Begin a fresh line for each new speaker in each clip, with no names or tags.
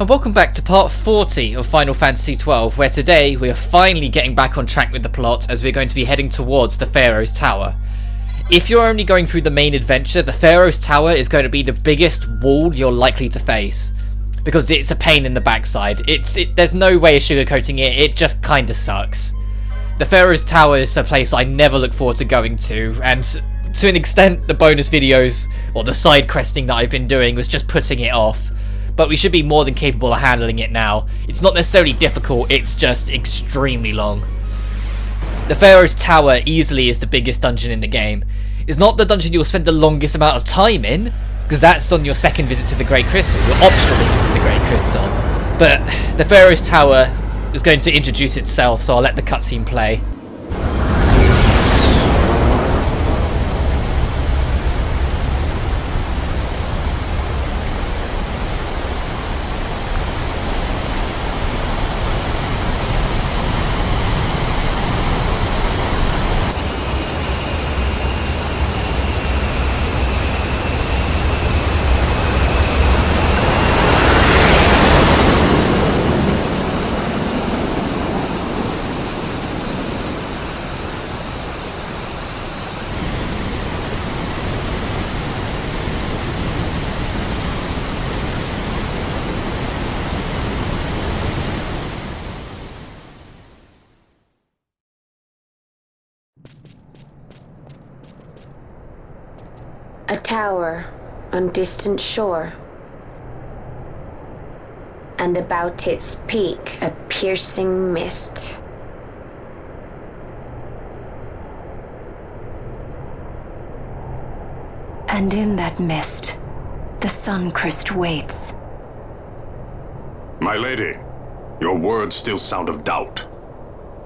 And welcome back to part 40 of Final Fantasy XII, where today we are finally getting back on track with the plot as we're going to be heading towards the Pharos Tower. If you're only going through the main adventure, the Pharos Tower is going to be the biggest wall you're likely to face, because it's a pain in the backside. There's no way of sugarcoating it, it just kinda sucks. The Pharos Tower is a place I never look forward to going to, and to an extent the bonus videos, or the side questing that I've been doing was just putting it off. But we should be more than capable of handling it now. It's not necessarily difficult, it's just extremely long. The Pharos Tower easily is the biggest dungeon in the game. It's not the dungeon you'll spend the longest amount of time in, because that's on your second visit to the Great Crystal, your optional visit to the Great Crystal. But the Pharos Tower is going to introduce itself, so I'll let the cutscene play.
A tower on distant shore, and about its peak a piercing mist.
And in that mist, the Sun Christ waits.
My lady, your words still sound of doubt.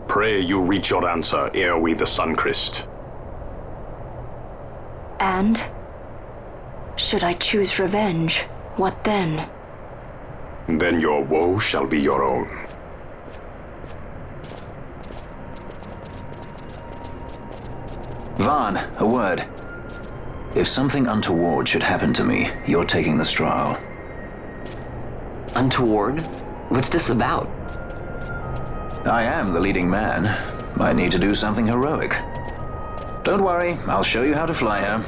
Pray you reach your answer ere we the Sun Christ.
And? Should I choose revenge, what then?
Then your woe shall be your own.
Vaughn, a word. If something untoward should happen to me, you're taking the straw.
Untoward? What's this about?
I am the leading man. I need to do something heroic. Don't worry, I'll show you how to fly her.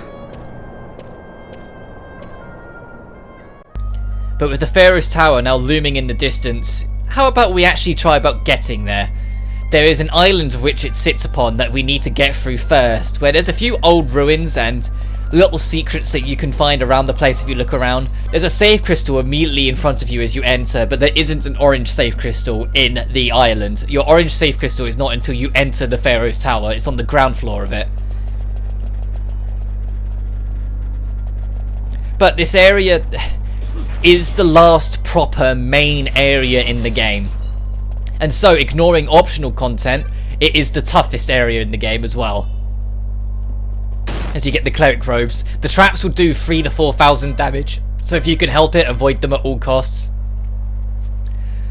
But with the Pharos Tower now looming in the distance, how about we actually try about getting there? There is an island which it sits upon that we need to get through first, where there's a few old ruins and little secrets that you can find around the place if you look around. There's a save crystal immediately in front of you as you enter, but there isn't an orange save crystal in the island. Your orange save crystal is not until you enter the Pharos Tower, it's on the ground floor of it. But this area is the last proper main area in the game, and so ignoring optional content, it is the toughest area in the game as well. As you get the cleric robes, the traps will do 3,000 to 4,000 damage, so if you can help it, avoid them at all costs.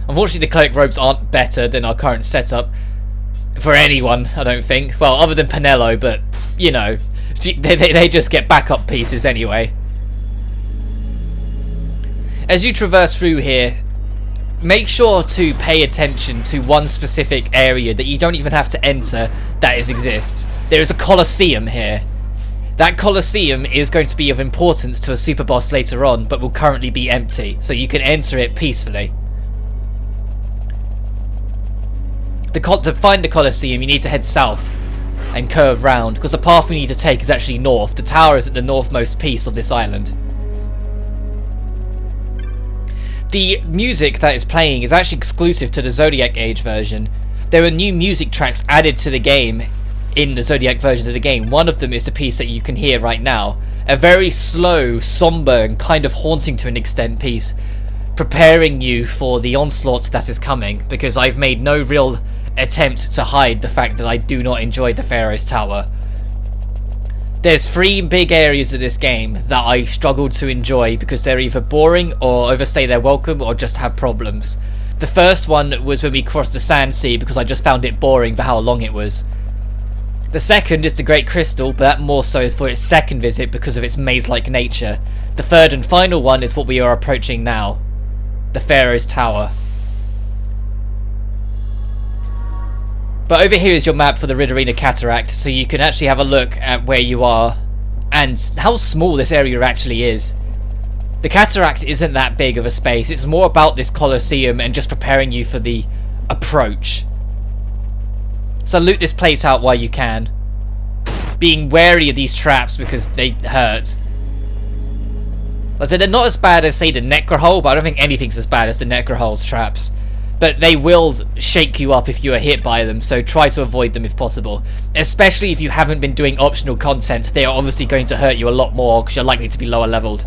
Unfortunately the cleric robes aren't better than our current setup for anyone, I don't think. Well, other than Penelo, but you know, they just get backup pieces anyway. As you traverse through here, make sure to pay attention to one specific area that you don't even have to enter that exists. There is a Colosseum here. That Colosseum is going to be of importance to a super boss later on, but will currently be empty, so you can enter it peacefully. To find the Colosseum, you need to head south and curve round, because the path we need to take is actually north. The tower is at the northmost piece of this island. The music that is playing is actually exclusive to the Zodiac Age version. There are new music tracks added to the game in the Zodiac version of the game. One of them is the piece that you can hear right now. A very slow, somber, and kind of haunting to an extent piece, preparing you for the onslaught that is coming, because I've made no real attempt to hide the fact that I do not enjoy the Pharos Tower. There's 3 big areas of this game that I struggled to enjoy because they're either boring or overstay their welcome or just have problems. The first one was when we crossed the Sand Sea because I just found it boring for how long it was. The second is the Great Crystal, but that more so is for its second visit because of its maze-like nature. The third and final one is what we are approaching now. the Pharos Tower. But over here is your map for the Riddarina Cataract, so you can actually have a look at where you are and how small this area actually is. The Cataract isn't that big of a space, it's more about this Colosseum and just preparing you for the approach. So loot this place out while you can, being wary of these traps because they hurt. Like I said, they're not as bad as, say, the Necrohole, but I don't think anything's as bad as the Necrohole's traps. But they will shake you up if you are hit by them, so try to avoid them if possible. Especially if you haven't been doing optional content, they are obviously going to hurt you a lot more because you're likely to be lower leveled.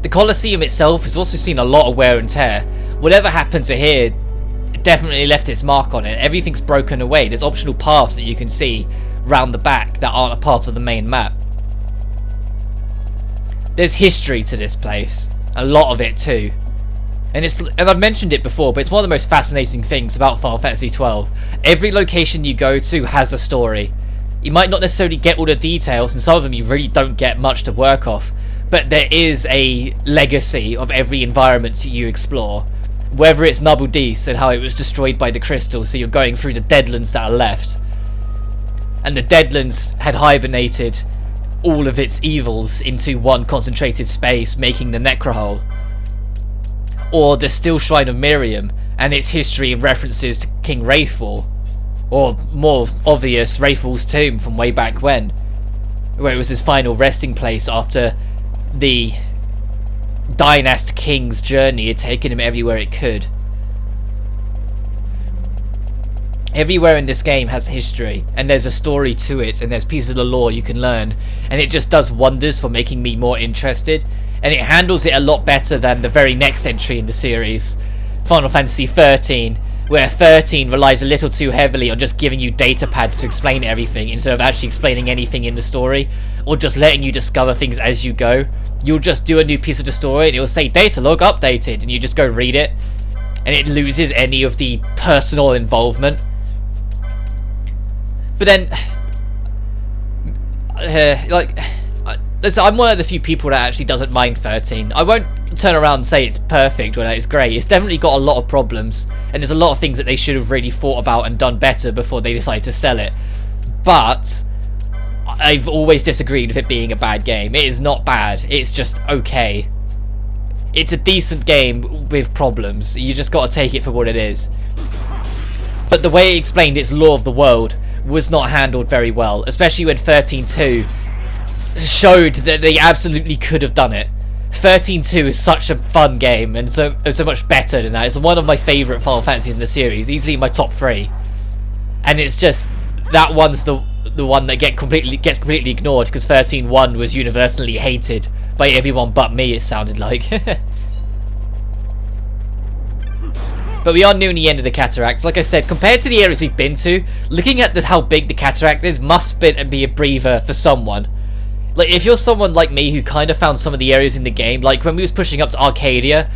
The Colosseum itself has also seen a lot of wear and tear. Whatever happened to here definitely left its mark on it. Everything's broken away. There's optional paths that you can see round the back that aren't a part of the main map. There's history to this place. A lot of it too. And I've mentioned it before, but it's one of the most fascinating things about Final Fantasy XII. Every location you go to has a story. You might not necessarily get all the details, and some of them you really don't get much to work off. But there is a legacy of every environment you explore. Whether it's Nubble-Dees and how it was destroyed by the crystal, so you're going through the Deadlands that are left. And the Deadlands had hibernated all of its evils into one concentrated space, making the Necrohole. Or the Still Shrine of Miriam and its history and references to King Wraithfall, or more obvious, Wraithfall's tomb from way back when, where it was his final resting place after the Dynast King's journey had taken him everywhere it could. Everywhere in this game has history, and there's a story to it, and there's pieces of the lore you can learn, and it just does wonders for making me more interested. And it handles it a lot better than the very next entry in the series, Final Fantasy XIII, where 13 relies a little too heavily on just giving you data pads to explain everything instead of actually explaining anything in the story, or just letting you discover things as you go. You'll just do a new piece of the story and it will say data log updated, and you just go read it, and it loses any of the personal involvement. But then, listen, I'm one of the few people that actually doesn't mind 13. I won't turn around and say it's perfect or that it's great. It's definitely got a lot of problems, and there's a lot of things that they should have really thought about and done better before they decided to sell it. But I've always disagreed with it being a bad game. It is not bad, it's just okay. It's a decent game with problems. You just got to take it for what it is. But the way it explained its lore of the world was not handled very well, especially when 13.2 showed that they absolutely could have done it. 13.2 is such a fun game, and so much better than that. It's one of my favourite Final Fantasies in the series, easily my top 3. And it's just that one's the one that gets completely ignored because 13.1 was universally hated by everyone but me, it sounded like. But we are nearing the end of the Cataract. Like I said, compared to the areas we've been to, looking at how big the Cataract is must be a breather for someone. Like, if you're someone like me who kind of found some of the areas in the game, like when we was pushing up to Arcadia,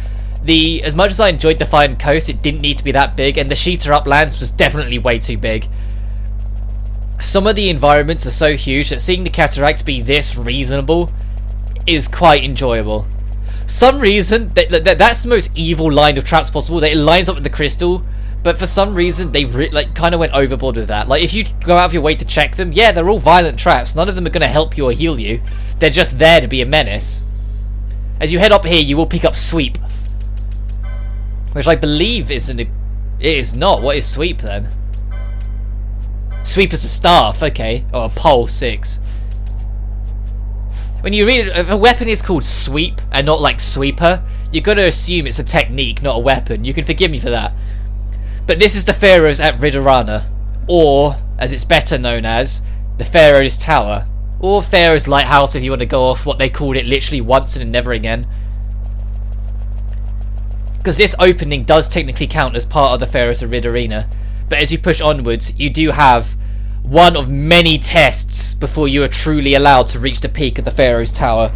as much as I enjoyed the Defiant Coast, it didn't need to be that big, and the Sheeta Uplands was definitely way too big. Some of the environments are so huge that seeing the Cataract be this reasonable is quite enjoyable. Some reason, that's the most evil line of traps possible, that it lines up with the crystal, but for some reason they kind of went overboard with that. Like, if you go out of your way to check them, yeah, they're all violent traps. None of them are going to help you or heal you. They're just there to be a menace. As you head up here, you will pick up Sweep, which I believe it is not. What is Sweep then? Sweep is a staff, okay, or a pole 6. When you read it, if a weapon is called Sweep and not like Sweeper, you've got to assume it's a technique, not a weapon. You can forgive me for that. But this is the Pharos at Riddarina, or, as it's better known as, the Pharos Tower, or Pharos Lighthouse if you want to go off what they called it literally once and then never again. Because this opening does technically count as part of the Pharos of Riddarina, but as you push onwards, you do have one of many tests before you are truly allowed to reach the peak of the Pharos Tower.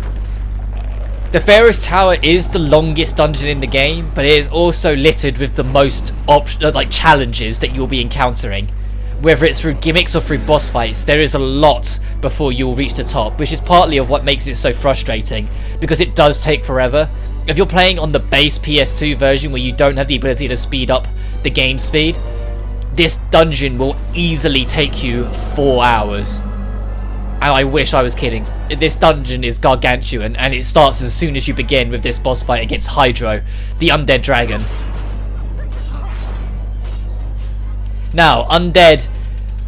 The Pharos Tower is the longest dungeon in the game, but it is also littered with the most challenges that you'll be encountering. Whether it's through gimmicks or through boss fights, there is a lot before you will reach the top, which is partly of what makes it so frustrating, because it does take forever. If you're playing on the base PS2 version where you don't have the ability to speed up the game speed, this dungeon will easily take you 4 hours. And I wish I was kidding. This dungeon is gargantuan, and it starts as soon as you begin with this boss fight against Hydro, the undead dragon. Now, undead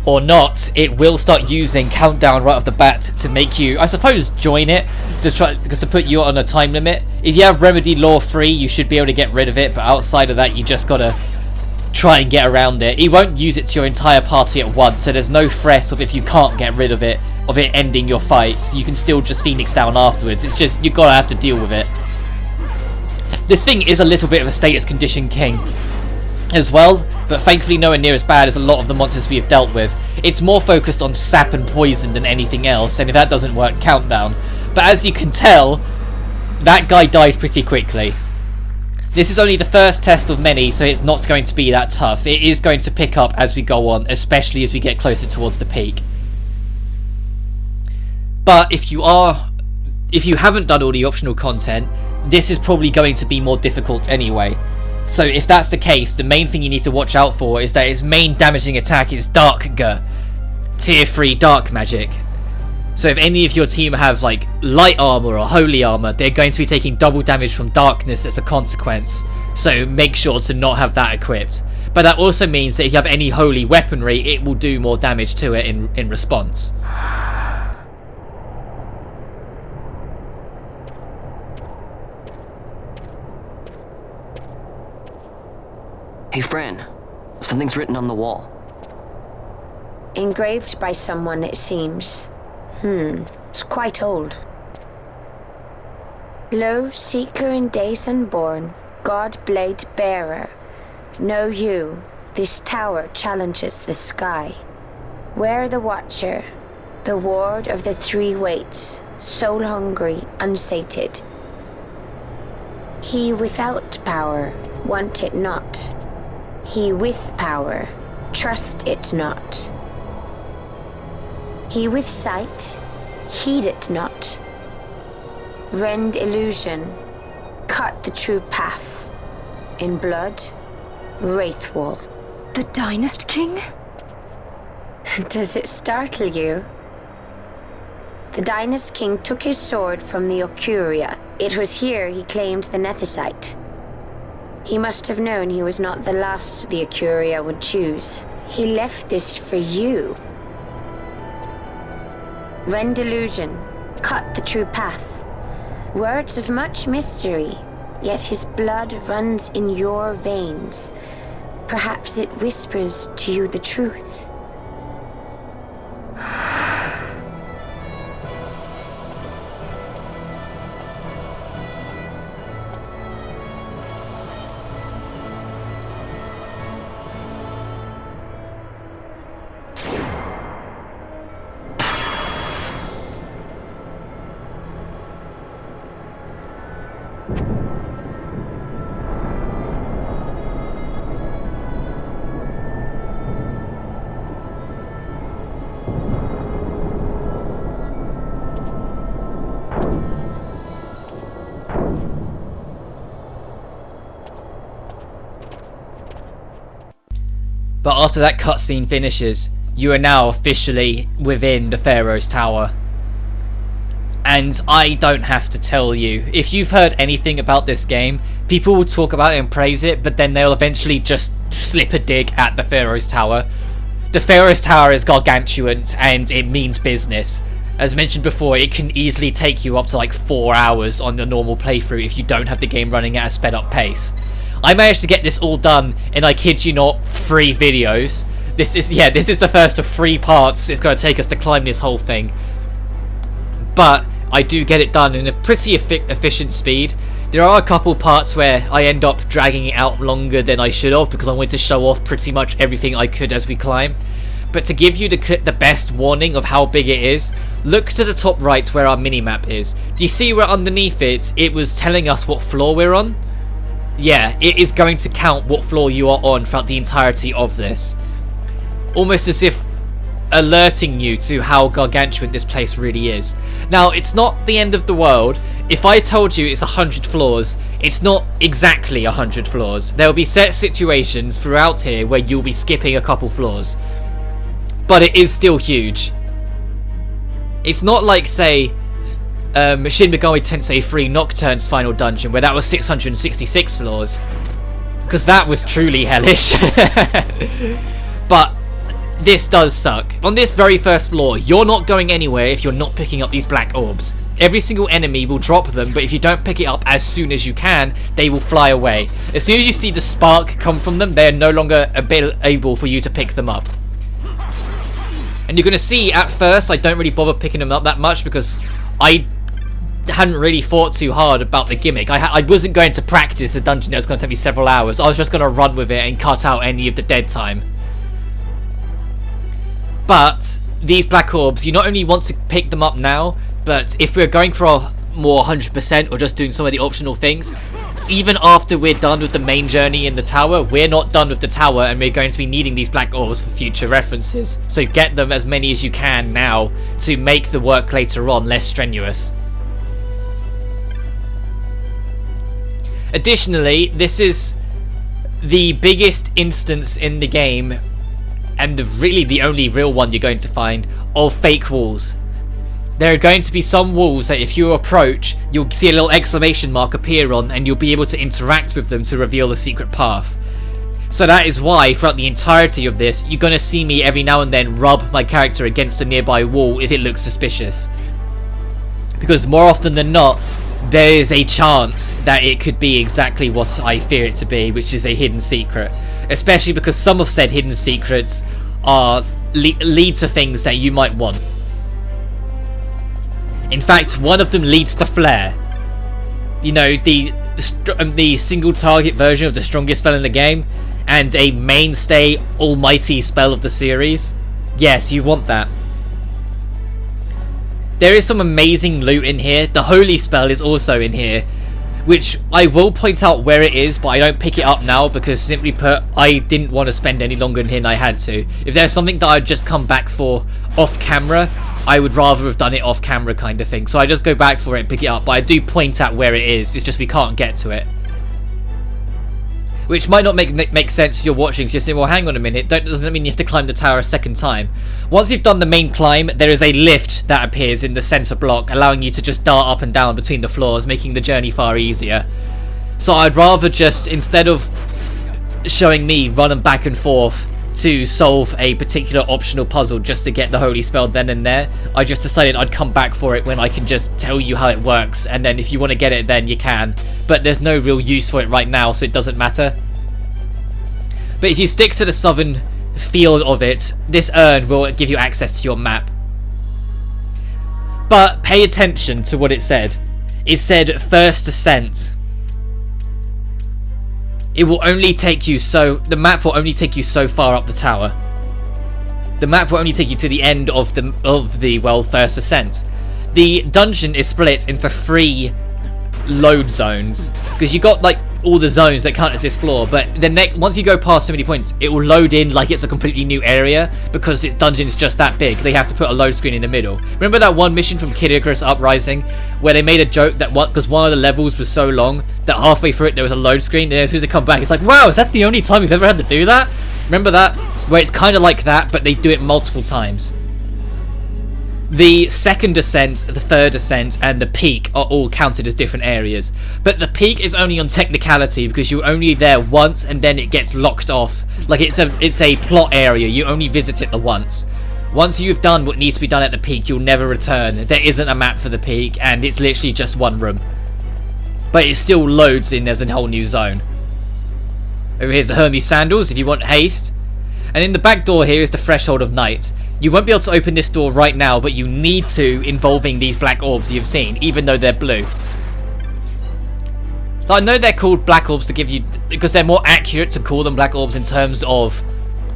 or not, it will start using countdown right off the bat to make you, I suppose, join it, to put you on a time limit. If you have Remedy Law 3, you should be able to get rid of it, but outside of that, you just gotta try and get around it. He won't use it to your entire party at once, so there's no threat of if you can't get rid of it ending your fight. You can still just Phoenix down afterwards. It's just, you gotta have to deal with it. This thing is a little bit of a status condition king as well, but thankfully nowhere near as bad as a lot of the monsters we have dealt with. It's more focused on sap and poison than anything else, and if that doesn't work, countdown. But as you can tell, that guy died pretty quickly. This is only the first test of many, so it's not going to be that tough. It is going to pick up as we go on, especially as we get closer towards the peak. But if you haven't done all the optional content, this is probably going to be more difficult anyway. So if that's the case, the main thing you need to watch out for is that its main damaging attack is Darkga, tier 3 dark magic. So if any of your team have like light armor or holy armor, they're going to be taking double damage from darkness as a consequence. So make sure to not have that equipped. But that also means that if you have any holy weaponry, it will do more damage to it in response.
Hey, Fran. Something's written on the wall.
Engraved by someone, it seems. It's quite old. Lo, seeker in days unborn, God blade bearer. Know you, this tower challenges the sky. Where the watcher, the ward of the three waits, soul hungry, unsated. He without power, want it not. He with power, trust it not. He with sight, heed it not. Rend illusion, cut the true path. In blood, Wraithwall.
The Dynast King?
Does it startle you? The Dynast King took his sword from the Ocuria. It was here he claimed the Nethicite. He must have known he was not the last the Ocuria would choose. He left this for you. Rend illusion, cut the true path. Words of much mystery, yet his blood runs in your veins. Perhaps it whispers to you the truth.
But after that cutscene finishes, you are now officially within the Pharos Tower. And I don't have to tell you, if you've heard anything about this game, people will talk about it and praise it, but then they'll eventually just slip a dig at the Pharos Tower. The Pharos Tower is gargantuan and it means business. As mentioned before, it can easily take you up to like 4 hours on the normal playthrough if you don't have the game running at a sped up pace. I managed to get this all done in, I kid you not, 3 videos. This is the first of 3 parts it's going to take us to climb this whole thing. But I do get it done in a pretty efficient speed. There are a couple parts where I end up dragging it out longer than I should have because I wanted to show off pretty much everything I could as we climb. But to give you the best warning of how big it is, look to the top right where our minimap is. Do you see where underneath it was telling us what floor we're on? Yeah, it is going to count what floor you are on throughout the entirety of this. Almost as if alerting you to how gargantuan this place really is. Now, it's not the end of the world. if I told you it's 100 floors, it's not exactly 100 floors. There will be set situations throughout here where you'll be skipping a couple floors. But it is still huge. It's not like, say, Shin Megami Tensei 3 Nocturne's final dungeon, where that was 666 floors. Because that was truly hellish. But this does suck. On this very first floor, you're not going anywhere if you're not picking up these black orbs. Every single enemy will drop them, but if you don't pick it up as soon as you can, they will fly away. As soon as you see the spark come from them, they are no longer able for you to pick them up. And you're going to see, at first, I don't really bother picking them up that much because I hadn't really thought too hard about the gimmick. I wasn't going to practice a dungeon that was going to take me several hours. I was just going to run with it and cut out any of the dead time. But these black orbs, you not only want to pick them up now, but if we're going for a more 100% or just doing some of the optional things, even after we're done with the main journey in the tower, we're not done with the tower and we're going to be needing these black orbs for future references. So get them as many as you can now to make the work later on less strenuous. Additionally, this is the biggest instance in the game, and really the only real one you're going to find, of fake walls. There are going to be some walls that if you approach, you'll see a little exclamation mark appear on, and you'll be able to interact with them to reveal the secret path. So that is why, throughout the entirety of this, you're going to see me every now and then rub my character against a nearby wall if it looks suspicious. Because more often than not, there is a chance that it could be exactly what I fear it to be, which is a hidden secret. Especially because some of said hidden secrets are lead to things that you might want. In fact, one of them leads to Flare. You know, the single target version of the strongest spell in the game, and a mainstay almighty spell of the series. Yes, you want that. There is some amazing loot in here. The holy spell is also in here, which I will point out where it is, but I don't pick it up now because, simply put, I didn't want to spend any longer in here than I had to. If there's something that I'd just come back for off camera, I would rather have done it off camera kind of thing. So I just go back for it and pick it up, but I do point out where it is. It's just we can't get to it. Which might not make sense if you're watching, because you're saying, well, hang on a minute, doesn't mean you have to climb the tower a second time. Once you've done the main climb, there is a lift that appears in the center block, allowing you to just dart up and down between the floors, making the journey far easier. So I'd rather just, instead of showing me running back and forth to solve a particular optional puzzle just to get the holy spell then and there, I just decided I'd come back for it when I can just tell you how it works, and then if you want to get it then you can, but there's no real use for it right now, so it doesn't matter. But if you stick to the southern field of it, this urn will give you access to your map. But pay attention to what it said. It said first ascent. It will only take you the map will only take you so far up the tower. The map will only take you to the end of the first ascent. The dungeon is split into 3 load zones, because you got like all the zones that count as this floor, but once you go past so many points, it will load in like it's a completely new area, because the dungeon is just that big. They have to put a load screen in the middle. Remember that one mission from Kid Icarus Uprising where they made a joke that because one of the levels was so long that halfway through it there was a load screen, and as soon as it come back it's like, wow, is that the only time we've ever had to do that? Remember that? Where it's kind of like that, but they do it multiple times. The second ascent, the third ascent, and the peak are all counted as different areas. But the peak is only on technicality, because you're only there once and then it gets locked off. Like it's a plot area, you only visit it the once. Once you've done what needs to be done at the peak, you'll never return. There isn't a map for the peak, and it's literally just one room. But it still loads in as a whole new zone. Over here's the Hermes Sandals if you want haste. And in the back door here is the Threshold of Night. You won't be able to open this door right now, but you need to, involving these black orbs you've seen, even though they're blue. So I know they're called black orbs to give you, because they're more accurate to call them black orbs in terms of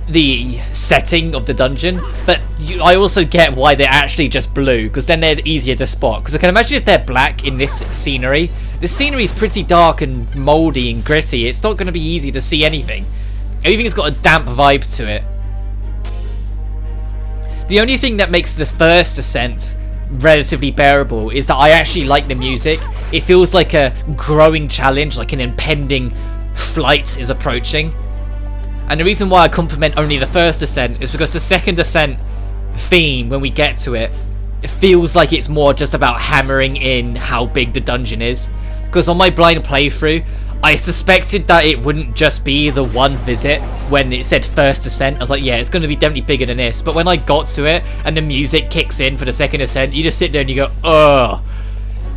the setting of the dungeon, but I also get why they're actually just blue, because then they're easier to spot. Because I can imagine if they're black in this scenery is pretty dark and mouldy and gritty. It's not going to be easy to see anything. Everything's got a damp vibe to it. The only thing that makes the first ascent relatively bearable is that I actually like the music. It feels like a growing challenge, like an impending flight is approaching. And the reason why I compliment only the first ascent is because the second ascent theme, when we get to it, it feels like it's more just about hammering in how big the dungeon is. Because on my blind playthrough, I suspected that it wouldn't just be the one visit when it said first ascent. I was like, yeah, it's going to be definitely bigger than this. But when I got to it and the music kicks in for the second ascent, you just sit there and you go, ugh.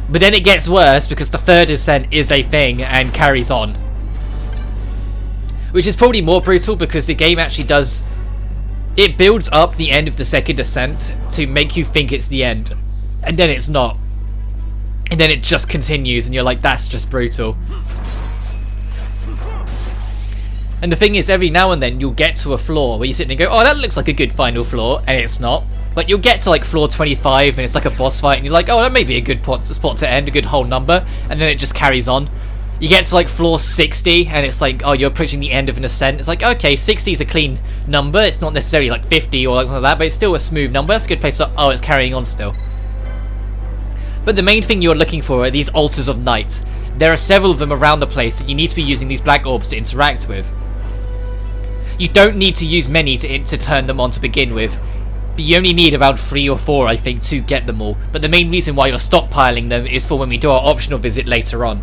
But then it gets worse because the third ascent is a thing and carries on. Which is probably more brutal because the game actually does... It builds up the end of the second ascent to make you think it's the end. And then it's not. And then it just continues and you're like, that's just brutal. And the thing is, every now and then you'll get to a floor where you sit and go, oh, that looks like a good final floor, and it's not. But you'll get to like floor 25 and it's like a boss fight and you're like, oh, that may be a good spot to end, a good whole number, and then it just carries on. You get to like floor 60 and it's like, oh, you're approaching the end of an ascent. It's like, okay, 60 is a clean number. It's not necessarily like 50 or like that, but it's still a smooth number. That's a good place to, oh, it's carrying on still. But the main thing you're looking for are these altars of night. There are several of them around the place that you need to be using these black orbs to interact with. You don't need to use many to turn them on to begin with, but you only need around 3 or 4, I think, to get them all. But the main reason why you're stockpiling them is for when we do our optional visit later on.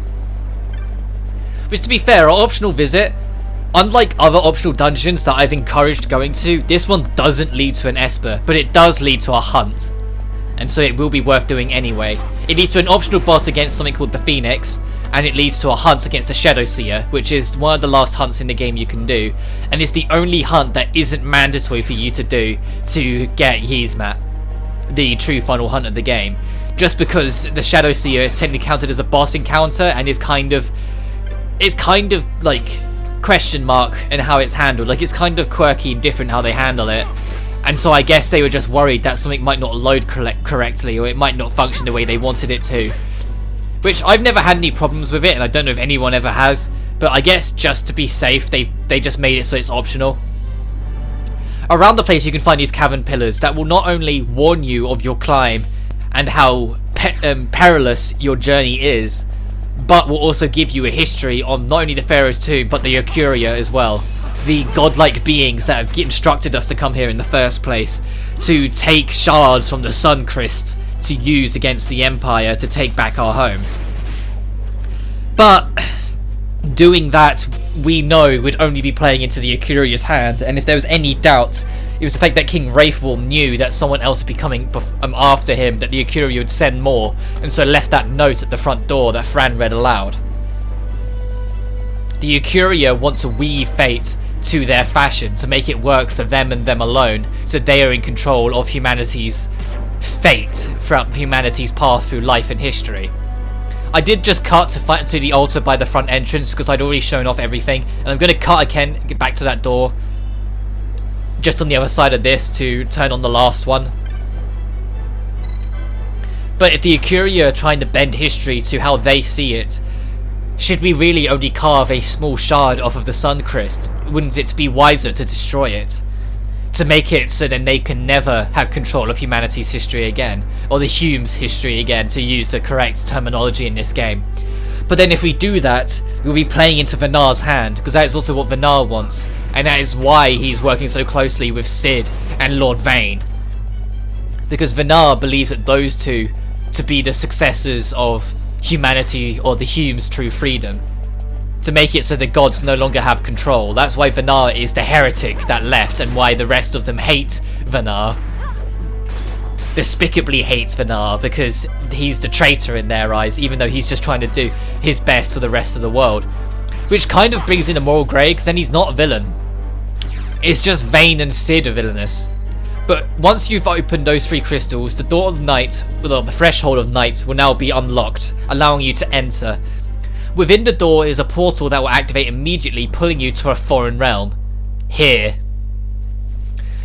Which, to be fair, our optional visit, unlike other optional dungeons that I've encouraged going to, this one doesn't lead to an Esper, but it does lead to a hunt. And so it will be worth doing anyway. It leads to an optional boss against something called the Phoenix, and it leads to a hunt against the Shadow Seer, which is one of the last hunts in the game you can do, and it's the only hunt that isn't mandatory for you to do to get Yzmat, the true final hunt of the game, just because the Shadow Seer is technically counted as a boss encounter and is kind of like question mark in how it's handled. Like, it's kind of quirky and different how they handle it, and so I guess they were just worried that something might not load correctly, or it might not function the way they wanted it to. Which, I've never had any problems with it, and I don't know if anyone ever has, but I guess just to be safe, they just made it so it's optional. Around the place you can find these cavern pillars that will not only warn you of your climb and how perilous your journey is, but will also give you a history on not only the Pharaoh's tomb, but the Ocuria as well. The godlike beings that have instructed us to come here in the first place, to take shards from the Sun Crest to use against the Empire to take back our home. But doing that, we know, would only be playing into the Ocuria's hand, and if there was any doubt, it was the fact that King Wraithwall knew that someone else would be coming after him, that the Ocuria would send more, and so left that note at the front door that Fran read aloud. The Ocuria want to weave fate to their fashion, to make it work for them and them alone, so they are in control of humanity's fate throughout humanity's path through life and history. I did just cut to the altar by the front entrance because I'd already shown off everything, and I'm going to cut again, get back to that door just on the other side of this to turn on the last one. But if the Ocuria are trying to bend history to how they see it, should we really only carve a small shard off of the Sun Crest? Wouldn't it be wiser to destroy it? To make it so then they can never have control of humanity's history again, or the Hume's history again, to use the correct terminology in this game. But then if we do that, we'll be playing into Venar's hand, because that is also what Venar wants, and that is why he's working so closely with Cid and Lord Vane. Because Venar believes that those two to be the successors of humanity, or the Hume's true freedom. To make it so the gods no longer have control. That's why Venar is the heretic that left, and why the rest of them hate Venar. Despicably hates Venar, because he's the traitor in their eyes, even though he's just trying to do his best for the rest of the world. Which kind of brings in a moral grey, because then he's not a villain. It's just Vane and Cid are villainous. But once you've opened those 3 crystals, the door of night, well, the threshold of night, will now be unlocked, allowing you to enter. Within the door is a portal that will activate immediately, pulling you to a foreign realm. Here.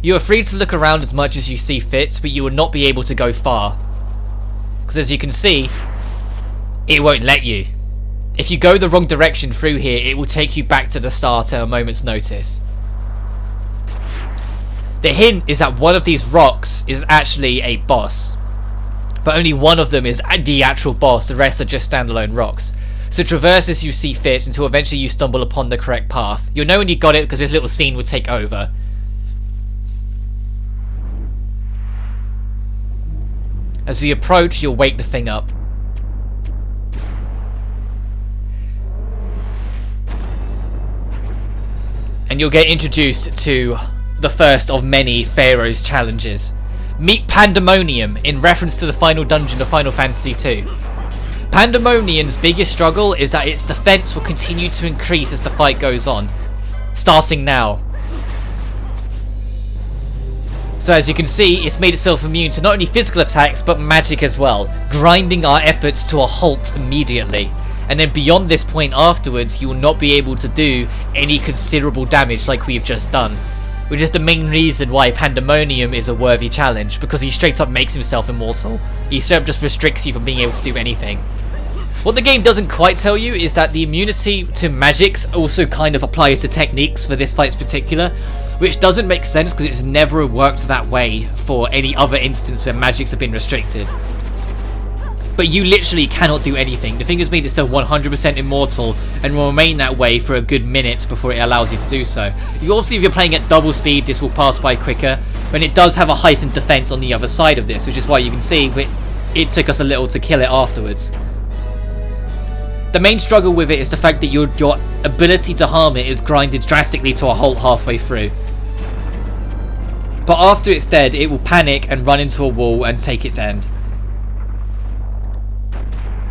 You are free to look around as much as you see fit, but you will not be able to go far. Because as you can see, it won't let you. If you go the wrong direction through here, it will take you back to the start at a moment's notice. The hint is that one of these rocks is actually a boss. but only one of them is the actual boss, the rest are just standalone rocks. So traverse as you see fit until eventually you stumble upon the correct path. You'll know when you got it because this little scene will take over. As we approach, you'll wake the thing up. And you'll get introduced to the first of many Pharos challenges. Meet Pandemonium, in reference to the final dungeon of Final Fantasy II. Pandemonium's biggest struggle is that its defense will continue to increase as the fight goes on, starting now. So as you can see, it's made itself immune to not only physical attacks, but magic as well, grinding our efforts to a halt immediately. And then beyond this point afterwards, you will not be able to do any considerable damage like we've just done. Which is the main reason why Pandemonium is a worthy challenge, because he straight up makes himself immortal. He straight up just restricts you from being able to do anything. What the game doesn't quite tell you is that the immunity to magics also kind of applies to techniques for this fight in particular, which doesn't make sense because it's never worked that way for any other instance where magics have been restricted. But you literally cannot do anything. The thing has made itself 100% immortal and will remain that way for a good minute before it allows you to do so. You also, if you're playing at double speed, this will pass by quicker, but it does have a heightened defense on the other side of this, which is why you can see it took us a little to kill it afterwards. The main struggle with it is the fact that your ability to harm it is grinded drastically to a halt halfway through. But after it's dead, it will panic and run into a wall and take its end.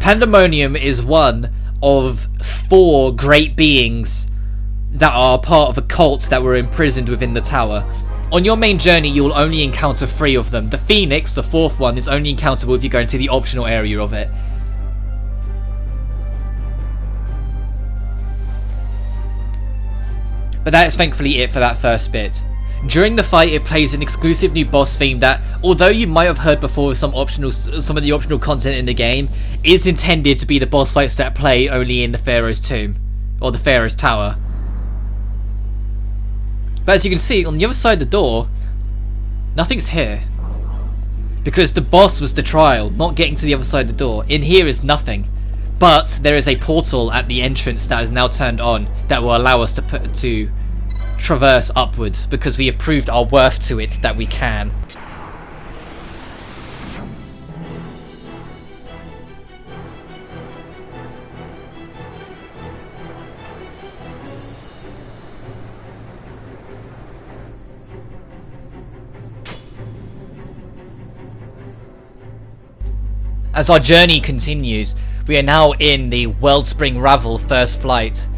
Pandemonium is one of 4 great beings that are part of a cult that were imprisoned within the tower. On your main journey, you will only encounter 3 of them. The Phoenix, the 4th one, is only encounterable if you go into the optional area of it. But that is thankfully it for that first bit. During the fight, it plays an exclusive new boss theme that, although you might have heard before with some of the optional content in the game, is intended to be the boss fights that play only in the Pharos Tomb, or the Pharos Tower. But as you can see, on the other side of the door, nothing's here. Because the boss was the trial, not getting to the other side of the door. In here is nothing. But there is a portal at the entrance that is now turned on that will allow us to traverse upwards, because we have proved our worth to it that we can. As our journey continues, we are now in the Wellspring Ravel First Flight.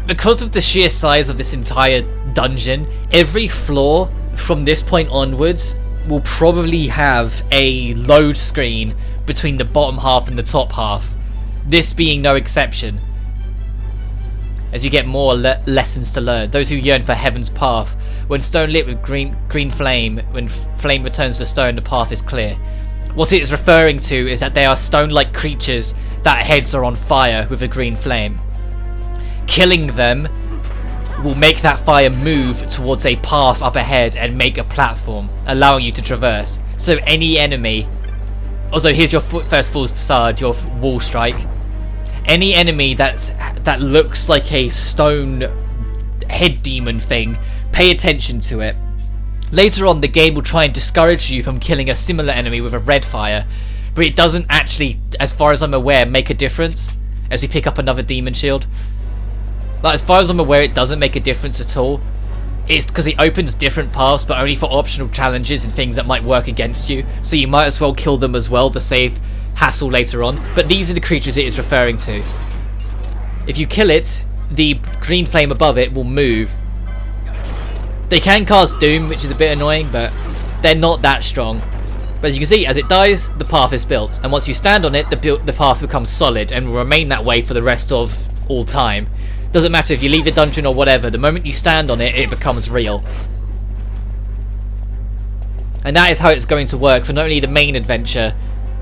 Because of the sheer size of this entire dungeon, every floor from this point onwards will probably have a load screen between the bottom half and the top half. This being no exception. As you get more lessons to learn. Those who yearn for Heaven's Path. When stone lit with green flame, when flame returns to stone, the path is clear. What it is referring to is that they are stone-like creatures that heads are on fire with a green flame. Killing them will make that fire move towards a path up ahead and make a platform, allowing you to traverse. So any enemy... Also, here's your first fool's facade, your wall strike. Any enemy that looks like a stone head demon thing, pay attention to it. Later on, the game will try and discourage you from killing a similar enemy with a red fire, but it doesn't actually, as far as I'm aware, make a difference as we pick up another demon shield. Like, as far as I'm aware, it doesn't make a difference at all. It's because it opens different paths, but only for optional challenges and things that might work against you, so you might as well kill them as well to save hassle later on. But these are the creatures it is referring to. If you kill it, the green flame above it will move. They can cast Doom, which is a bit annoying, but they're not that strong. But as you can see, as it dies, the path is built, and once you stand on it, the path becomes solid and will remain that way for the rest of all time. Doesn't matter if you leave the dungeon or whatever, the moment you stand on it, it becomes real. And that is how it's going to work for not only the main adventure,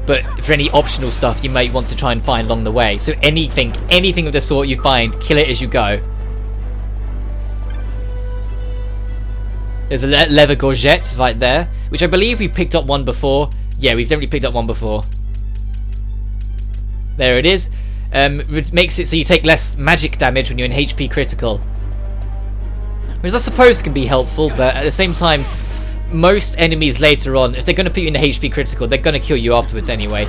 but for any optional stuff you might want to try and find along the way. So anything of the sort you find, kill it as you go. There's a leather gorget right there, which I believe we picked up one before. Yeah, we've definitely picked up one before. There it is. It makes it so you take less magic damage when you're in HP critical. Which I suppose can be helpful, but at the same time, most enemies later on, if they're going to put you in the HP critical, they're going to kill you afterwards anyway.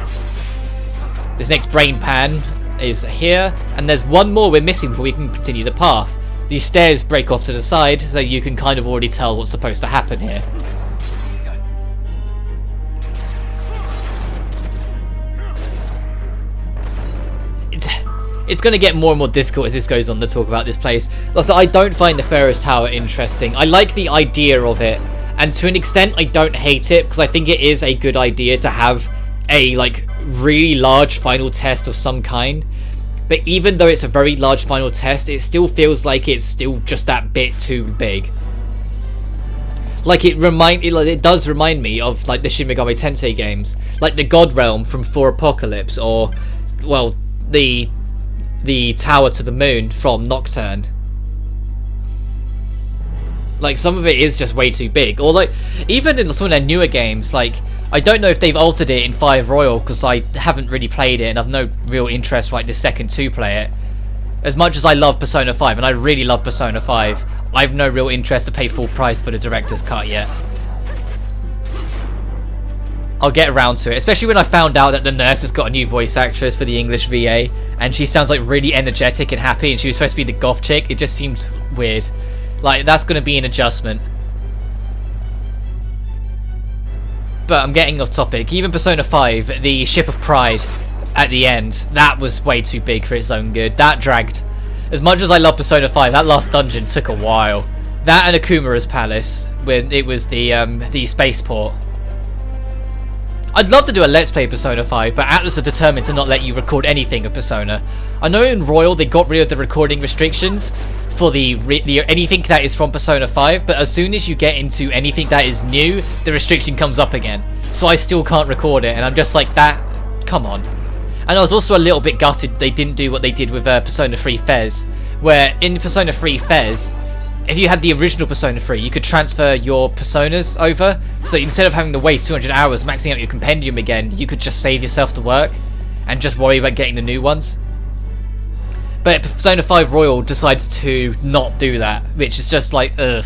This next brain pan is here, and there's one more we're missing before we can continue the path. These stairs break off to the side, so you can kind of already tell what's supposed to happen here. It's going to get more and more difficult as this goes on to talk about this place. Also, I don't find the Pharos Tower interesting. I like the idea of it, and to an extent I don't hate it, because I think it is a good idea to have a like really large final test of some kind. But even though it's a very large final test, it still feels like it's still just that bit too big. Like it does remind me of like the Shin Megami Tensei games, like the God Realm from 4 Apocalypse, or well, the Tower to the Moon from Nocturne. Like, some of it is just way too big. Or like, even in some of their newer games, like, I don't know if they've altered it in 5 Royal, because I haven't really played it and I've no real interest right this second to play it. As much as I love Persona 5, and I really love Persona 5, I have no real interest to pay full price for the director's cut yet. I'll get around to it, especially when I found out that the nurse has got a new voice actress for the English VA, and she sounds like really energetic and happy, and she was supposed to be the goth chick. It just seems weird. Like, that's going to be an adjustment. But I'm getting off topic. Even Persona 5, the Ship of Pride at the end, that was way too big for its own good. That dragged. As much as I love Persona 5, that last dungeon took a while. That and Akumura's Palace, when it was the spaceport. I'd love to do a Let's Play Persona 5, but Atlus are determined to not let you record anything of Persona. I know in Royal they got rid of the recording restrictions for the anything that is from Persona 5, but as soon as you get into anything that is new, the restriction comes up again. So I still can't record it, and I'm just like, that, come on. And I was also a little bit gutted they didn't do what they did with Persona 3 Fez, where in Persona 3 Fez, if you had the original Persona 3, you could transfer your personas over, so instead of having to waste 200 hours maxing out your compendium again, you could just save yourself the work, and just worry about getting the new ones. But Persona 5 Royal decides to not do that, which is just like, ugh.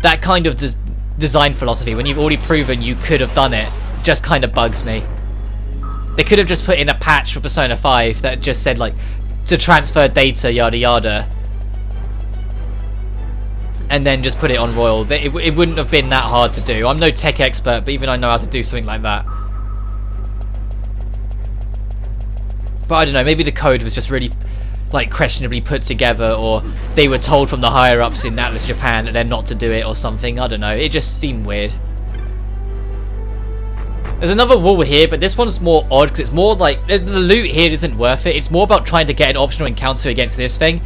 That kind of design philosophy, when you've already proven you could have done it, just kind of bugs me. They could have just put in a patch for Persona 5 that just said, like, to transfer data, yada yada, and then just put it on Royal. It wouldn't have been that hard to do. I'm no tech expert, but even I know how to do something like that. But I don't know, maybe the code was just really, like, questionably put together, or they were told from the higher-ups in Atlus Japan that they're not to do it or something. I don't know, it just seemed weird. There's another wall here, but this one's more odd, because it's more like, the loot here isn't worth it. It's more about trying to get an optional encounter against this thing,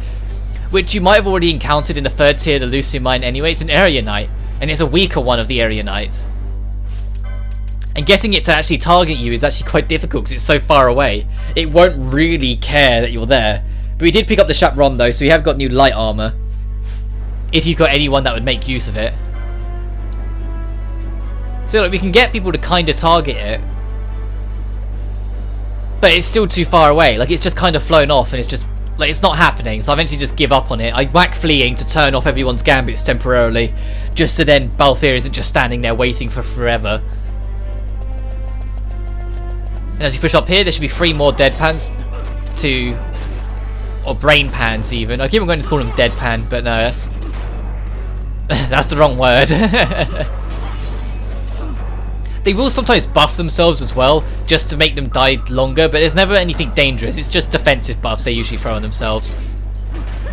which you might have already encountered in the 3rd tier, the Lucian Mine anyway. It's an Area Knight, and it's a weaker one of the Area Knights. And getting it to actually target you is actually quite difficult because it's so far away. It won't really care that you're there. But we did pick up the Chaperon though, so we have got new light armor. If you've got anyone that would make use of it. So like, we can get people to kind of target it. But it's still too far away. Like, it's just kind of flown off and it's just, like, it's not happening. So I eventually just give up on it. I whack fleeing to turn off everyone's gambits temporarily. Just so then Balthier isn't just standing there waiting for forever. And as you push up here, there should be 3 more deadpans to, or brain pans even. I keep on going to call them deadpan, but no, that's the wrong word. They will sometimes buff themselves as well, just to make them die longer, but there's never anything dangerous. It's just defensive buffs they usually throw on themselves.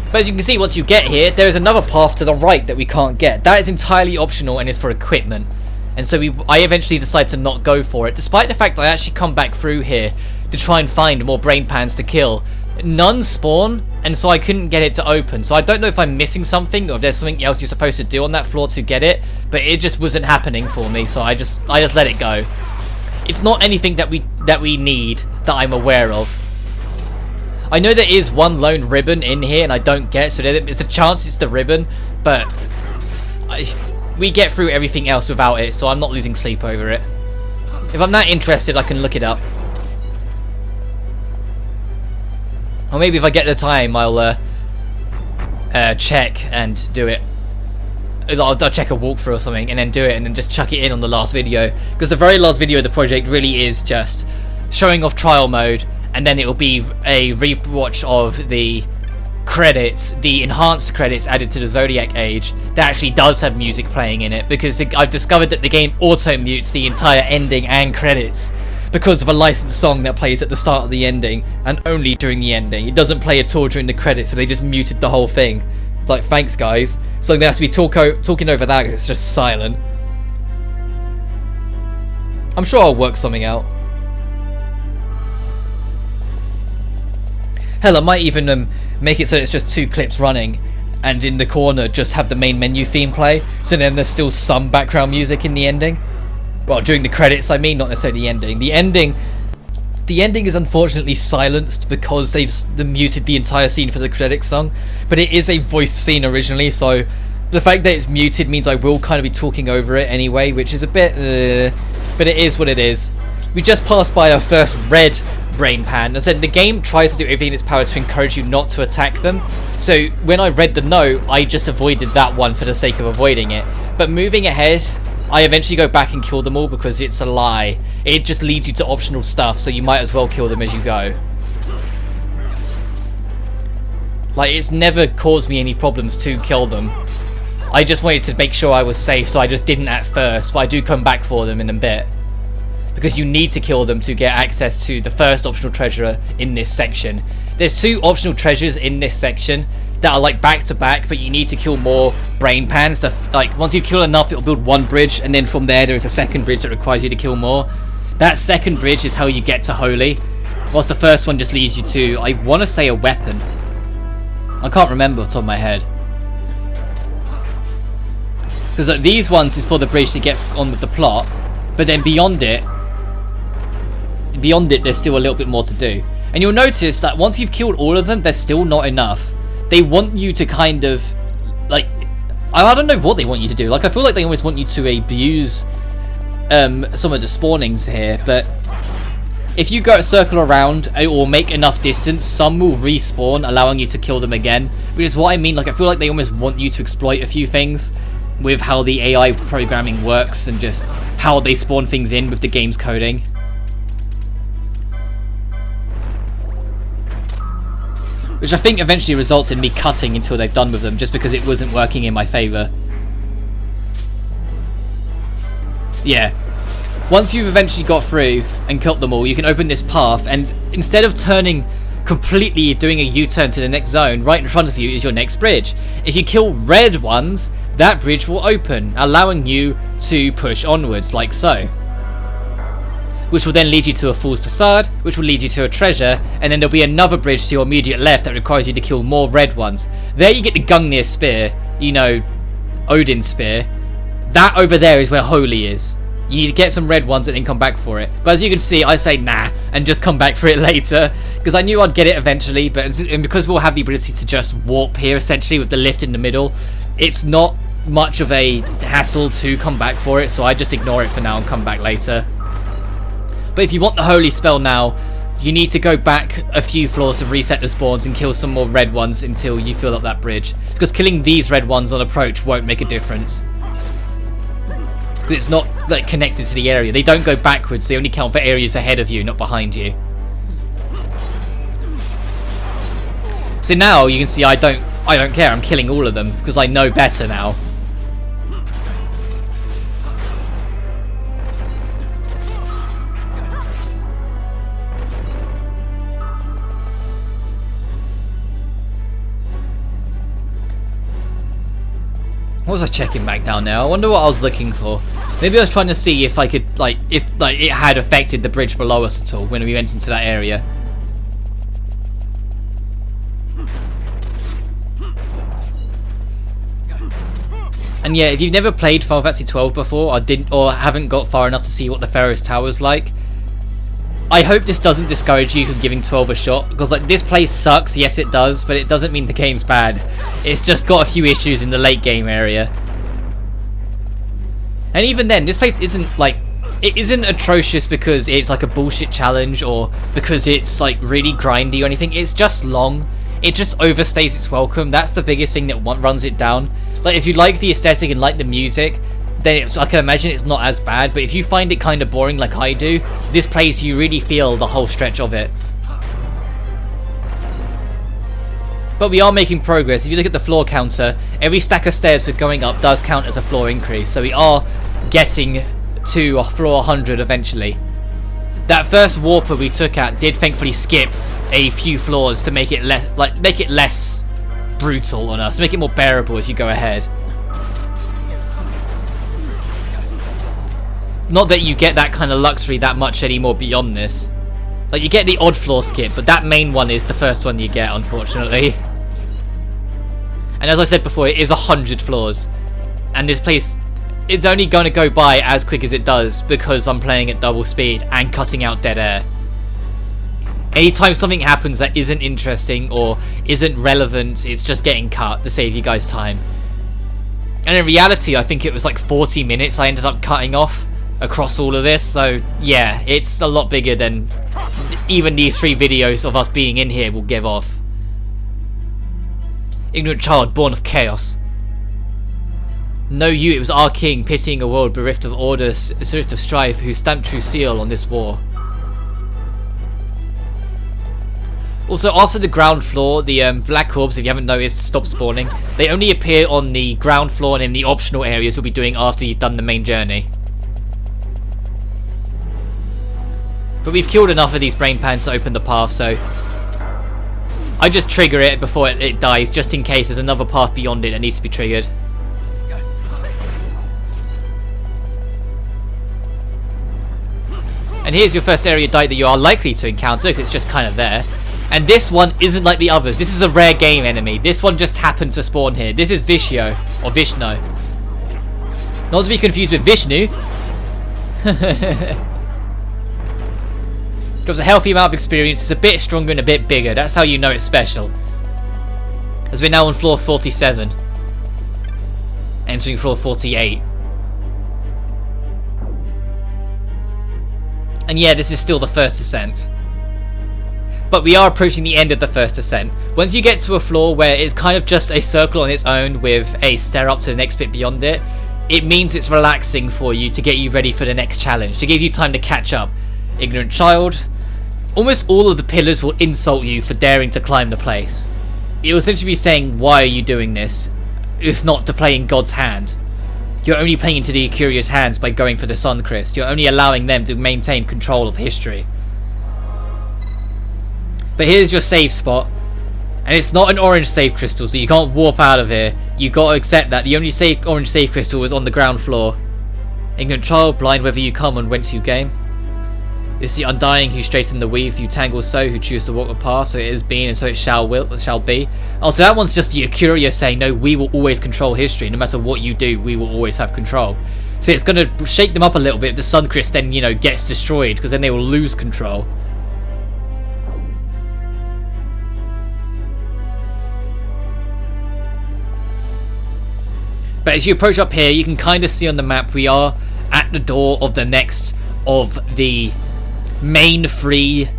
But as you can see, once you get here, there is another path to the right that we can't get. That is entirely optional and is for equipment. And so I eventually decide to not go for it, despite the fact I actually come back through here to try and find more brain pans to kill. None spawn, and so I couldn't get it to open. So I don't know if I'm missing something, or if there's something else you're supposed to do on that floor to get it, but it just wasn't happening for me, so I just let it go. It's not anything that we need that I'm aware of. I know there is one lone ribbon in here, and I don't get, so there's a chance it's the ribbon, but we get through everything else without it, so I'm not losing sleep over it. If I'm that interested, I can look it up. Or maybe if I get the time, I'll check and do it. I'll check a walkthrough or something and then do it and then just chuck it in on the last video. Because the very last video of the project really is just showing off trial mode, and then it'll be a rewatch of the credits, the enhanced credits added to the Zodiac Age that actually does have music playing in it, because I've discovered that the game auto mutes the entire ending and credits because of a licensed song that plays at the start of the ending and only during the ending. It doesn't play at all during the credits, so they just muted the whole thing. It's like, thanks guys. So I'm gonna have to be talking over that because it's just silent. I'm sure I'll work something out. Hell, I might even make it so it's just 2 clips running, and in the corner just have the main menu theme play, so then there's still some background music in the ending. Well, during the credits, I mean, not necessarily the ending. The ending is unfortunately silenced because they've muted the entire scene for the credits song, but it is a voiced scene originally, so the fact that it's muted means I will kind of be talking over it anyway, which is a bit, but it is what it is. We just passed by our first red brain pan. As I said, the game tries to do everything in its power to encourage you not to attack them, so when I read the note, I just avoided that one for the sake of avoiding it. But moving ahead, I eventually go back and kill them all because it's a lie. It just leads you to optional stuff, so you might as well kill them as you go. Like, it's never caused me any problems to kill them. I just wanted to make sure I was safe, so I just didn't at first, but I do come back for them in a bit. Because you need to kill them to get access to the first optional treasure in this section. There's 2 optional treasures in this section that are like back to back, but you need to kill more brain pans. So, like, once you kill enough, it'll build one bridge, and then from there is a second bridge that requires you to kill more. That second bridge is how you get to Holy, whilst the first one just leads you to, I want to say, a weapon. I can't remember off the top of my head. Because like, these ones is for the bridge to get on with the plot, but then beyond it there's still a little bit more to do. And you'll notice that once you've killed all of them, there's still not enough. They want you to kind of, like, I don't know what they want you to do. Like, I feel like they always want you to abuse some of the spawnings here, but if you go circle around or make enough distance, some will respawn, allowing you to kill them again. Which is what I mean. Like, I feel like they almost want you to exploit a few things with how the AI programming works and just how they spawn things in with the game's coding. Which I think eventually results in me cutting until they've done with them, just because it wasn't working in my favour. Yeah. Once you've eventually got through and killed them all, you can open this path, and instead of turning completely, doing a U-turn to the next zone, right in front of you is your next bridge. If you kill red ones, that bridge will open, allowing you to push onwards, like so. Which will then lead you to a fool's facade, which will lead you to a treasure, and then there'll be another bridge to your immediate left that requires you to kill more red ones. There you get the Gungnir spear, you know, Odin's spear. That over there is where Holy is. You need to get some red ones and then come back for it. But as you can see, I say nah, and just come back for it later, because I knew I'd get it eventually, and because we'll have the ability to just warp here, essentially, with the lift in the middle, it's not much of a hassle to come back for it, so I just ignore it for now and come back later. But if you want the Holy spell now, you need to go back a few floors to reset the spawns and kill some more red ones until you fill up that bridge. Because killing these red ones on approach won't make a difference. Because it's not like connected to the area. They don't go backwards, they only count for areas ahead of you, not behind you. So now you can see I don't care, I'm killing all of them because I know better now. What was I checking back down there? I wonder what I was looking for. Maybe I was trying to see if I could, if it had affected the bridge below us at all when we went into that area. And yeah, if you've never played Final Fantasy XII before, or haven't got far enough to see what the Pharos Tower is like, I hope this doesn't discourage you from giving 12 a shot, because like this place sucks, yes it does, but it doesn't mean the game's bad. It's just got a few issues in the late game area. And even then, this place isn't like, it isn't atrocious because it's like a bullshit challenge or because it's like really grindy or anything. It's just long. It just overstays its welcome. That's the biggest thing that runs it down. Like, if you like the aesthetic and like the music, then I can imagine it's not as bad. But if you find it kind of boring like I do, this place, you really feel the whole stretch of it. But we are making progress. If you look at the floor counter, every stack of stairs we're going up does count as a floor increase. So we are getting to floor 100 eventually. That first warper we took at did thankfully skip a few floors to make it less brutal on us, make it more bearable as you go ahead. Not that you get that kind of luxury that much anymore beyond this. Like, you get the odd floor skip, but that main one is the first one you get, unfortunately. And as I said before, it is 100 floors. And this place, it's only going to go by as quick as it does because I'm playing at double speed and cutting out dead air. Anytime something happens that isn't interesting or isn't relevant, it's just getting cut to save you guys time. And in reality, I think it was like 40 minutes I ended up cutting off across all of this. So yeah, it's a lot bigger than even these 3 videos of us being in here will give off. Ignorant child born of chaos. Know you, it was our king, pitying a world bereft of order, bereft of strife, who stamped true seal on this war. Also, after the ground floor, the black orbs, if you haven't noticed, stop spawning. They only appear on the ground floor and in the optional areas you'll be doing after you've done the main journey. But we've killed enough of these brain pans to open the path, so I just trigger it before it dies, just in case there's another path beyond it that needs to be triggered. And here's your first area dike that you are likely to encounter, because it's just kind of there. And this one isn't like the others. This is a rare game enemy. This one just happened to spawn here. This is Vishyo, or Vishnu. Not to be confused with Vishnu. Drops a healthy amount of experience. It's a bit stronger and a bit bigger. That's how you know it's special. As we're now on floor 47. Entering floor 48. And yeah, this is still the first ascent. But we are approaching the end of the first ascent. Once you get to a floor where it's kind of just a circle on its own with a stair up to the next bit beyond it, it means it's relaxing for you to get you ready for the next challenge, to give you time to catch up. Ignorant child. Almost all of the pillars will insult you for daring to climb the place. It will essentially be saying, why are you doing this, if not to play in God's hand? You're only playing into the Accurious hands by going for the Sun Crest. You're only allowing them to maintain control of history. But here's your save spot. And it's not an orange save crystal, so you can't warp out of here. You got to accept that the only orange save crystal was on the ground floor. Ignorant child, blind whether you come and whence you game. It's the undying who straighten the weave, you tangle so, who choose to walk the path, so it has been and so it shall be. Also, that one's just the Accurious saying, no, we will always control history. No matter what you do, we will always have control. So it's going to shake them up a little bit if the Sun Crest then, you know, gets destroyed, because then they will lose control. But as you approach up here, you can kind of see on the map we are at the door of the next of the main 3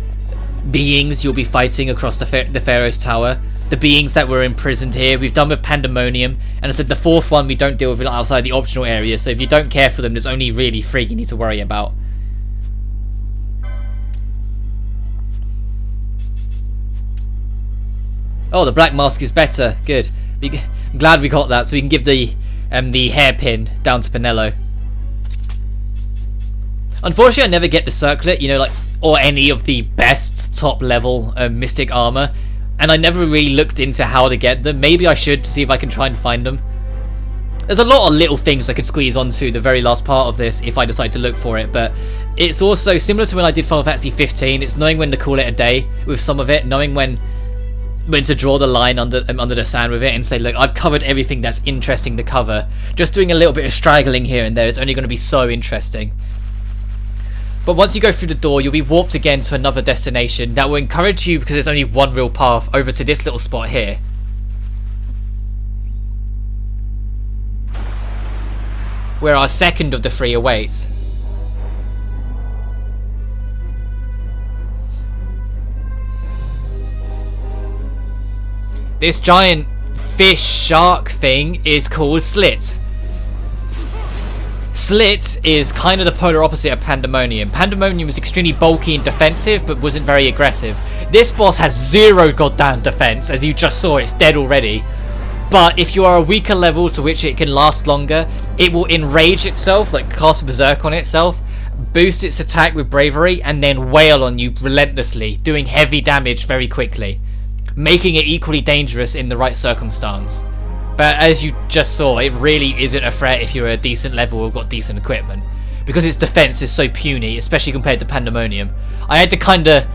beings you'll be fighting across the Pharos Tower. The beings that were imprisoned here. We've done with Pandemonium, and I said the 4th one we don't deal with outside the optional area, so if you don't care for them, there's only really 3 you need to worry about. Oh, the black mask is better. Good. I'm glad we got that, so we can give the hairpin down to Pinello. Unfortunately, I never get the circlet, you know, like, or any of the best top level mystic armor, and I never really looked into how to get them. Maybe I should see if I can try and find them. There's a lot of little things I could squeeze onto the very last part of this if I decide to look for it, but it's also similar to when I did Final Fantasy 15. It's knowing when to call it a day with some of it, knowing when to draw the line under the sand with it and say, look, I've covered everything that's interesting to cover. Just doing a little bit of straggling here and there is only going to be so interesting. But once you go through the door, you'll be warped again to another destination that will encourage you, because there's only one real path, over to this little spot here. where our second of the 3 awaits. This giant fish shark thing is called Slit. Slit is kind of the polar opposite of Pandemonium. Pandemonium was extremely bulky and defensive, but wasn't very aggressive. This boss has 0 goddamn defense, as you just saw, it's dead already. But if you are a weaker level to which it can last longer, it will enrage itself, like cast Berserk on itself, boost its attack with bravery, and then wail on you relentlessly, doing heavy damage very quickly, making it equally dangerous in the right circumstance. But as you just saw, it really isn't a threat if you're a decent level or got decent equipment, because its defense is so puny, especially compared to Pandemonium. I had to kind of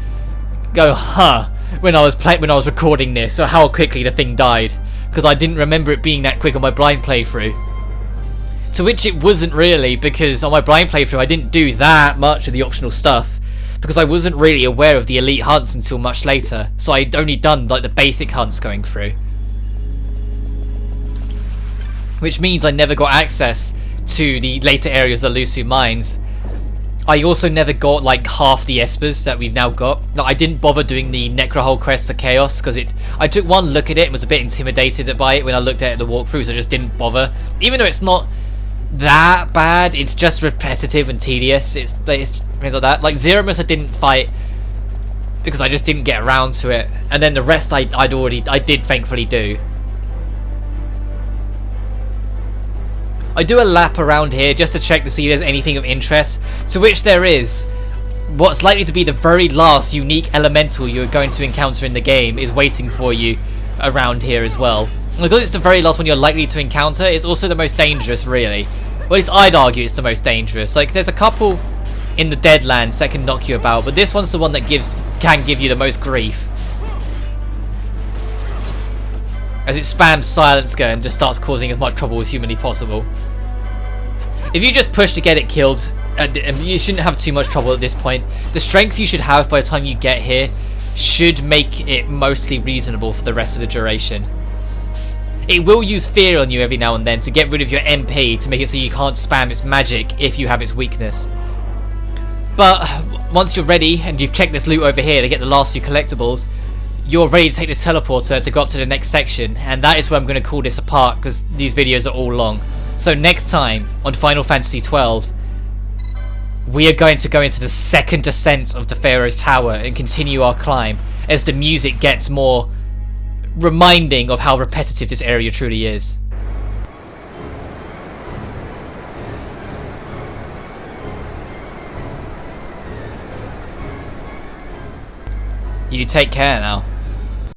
go, huh, when I was recording this, so how quickly the thing died, because I didn't remember it being that quick on my blind playthrough. To which it wasn't really, because on my blind playthrough I didn't do that much of the optional stuff, because I wasn't really aware of the elite hunts until much later, so I'd only done like the basic hunts going through. Which means I never got access to the later areas of Lusu Mines. I also never got like half the Espers that we've now got. No, I didn't bother doing the Necrohole Quest of Chaos because I took one look at it and was a bit intimidated by it when I looked at it in the walkthrough, so I just didn't bother. Even though it's not that bad, it's just repetitive and tedious. It's things like that. Like Zeromus I didn't fight because I just didn't get around to it, and then the rest I did thankfully do. I do a lap around here just to check to see if there's anything of interest, to which there is. What's likely to be the very last unique elemental you're going to encounter in the game is waiting for you around here as well. Because it's the very last one you're likely to encounter, it's also the most dangerous really. Well, at least I'd argue it's the most dangerous. Like there's a couple in the Deadlands that can knock you about, but this one's the one that can give you the most grief. As it spams Silence Gun and just starts causing as much trouble as humanly possible. If you just push to get it killed, you shouldn't have too much trouble at this point. The strength you should have by the time you get here should make it mostly reasonable for the rest of the duration. It will use fear on you every now and then to get rid of your MP, to make it so you can't spam its magic if you have its weakness. But once you're ready and you've checked this loot over here to get the last few collectibles, you're ready to take this teleporter to go up to the next section, and that is where I'm going to call this apart because these videos are all long. So next time on Final Fantasy XII, we are going to go into the second descent of the Pharos Tower and continue our climb as the music gets more reminding of how repetitive this area truly is. You take care now.